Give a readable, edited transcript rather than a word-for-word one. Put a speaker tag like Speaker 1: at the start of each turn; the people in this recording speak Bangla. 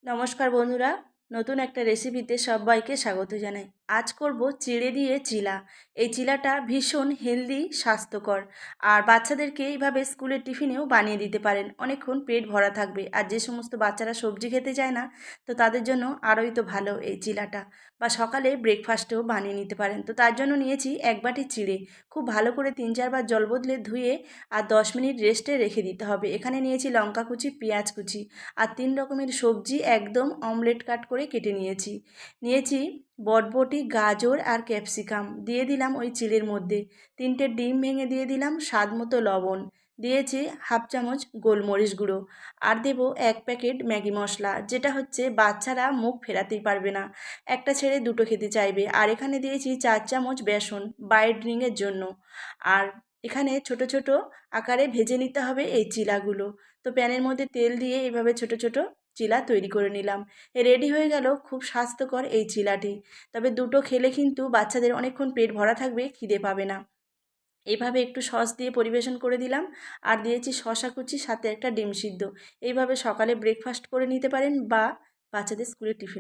Speaker 1: নমস্কার বন্ধুরা, নতুন একটা রেসিপিতে সবাইকে স্বাগত জানাই। আজ করব চিড়ে দিয়ে চিলা। এই চিলাটা ভীষণ হেলদি, স্বাস্থ্যকর। আর বাচ্চাদেরকে এইভাবে স্কুলের টিফিনেও বানিয়ে দিতে পারেন, অনেকক্ষণ পেট ভরা থাকবে। আর যে সমস্ত বাচ্চারা সবজি খেতে চায় না, তো তাদের জন্য আরোই তো ভালো এই চিলাটা। বা সকালে ব্রেকফাস্টেও বানিয়ে নিতে পারেন। তো তার জন্য নিয়েছি 1 বাটি চিড়ে। খুব ভালো করে 3-4 বার জল বদলে ধুয়ে আর 10 মিনিট রেস্টে রেখে দিতে হবে। এখানে নিয়েছি লঙ্কা কুচি, পেঁয়াজ কুচি আর 3 রকমের সবজি একদম অমলেট কাট করে কেটে নিয়েছি বটবটি, গাজর আর ক্যাপসিকাম দিয়ে দিলাম ওই চিড়ের মধ্যে। 3টে ডিম ভেঙে দিয়ে দিলাম, স্বাদ মতো লবণ দিয়েছি, হাফ চামচ গোলমরিচ গুঁড়ো আর দেবো 1 প্যাকেট ম্যাগি মশলা, যেটা হচ্ছে বাচ্চারা মুখ ফেরাতেই পারবে না, একটা ছেড়ে দুটো খেতে চাইবে। আর এখানে দিয়েছি 4 চামচ বেসন বাইন্ডিংয়ের জন্য। আর এখানে ছোট ছোট আকারে ভেজে নিতে হবে এই চিলাগুলো। তো প্যানের মধ্যে তেল দিয়ে এইভাবে ছোট ছোট চিলা তৈরি করে নিলাম। রেডি হয়ে গেল খুব স্বাস্থ্যকর এই চিলাটি। তবে দুটো খেলে কিন্তু বাচ্চাদের অনেকক্ষণ পেট ভরা থাকবে, খিদে পাবে না। এইভাবে একটু সস দিয়ে পরিবেশন করে দিলাম। আর দিয়েছি শসা কুচি, সাথে একটা ডিম সিদ্ধ। এইভাবে সকালে ব্রেকফাস্ট করে নিতে পারেন বা বাচ্চাদের স্কুলে টিফিন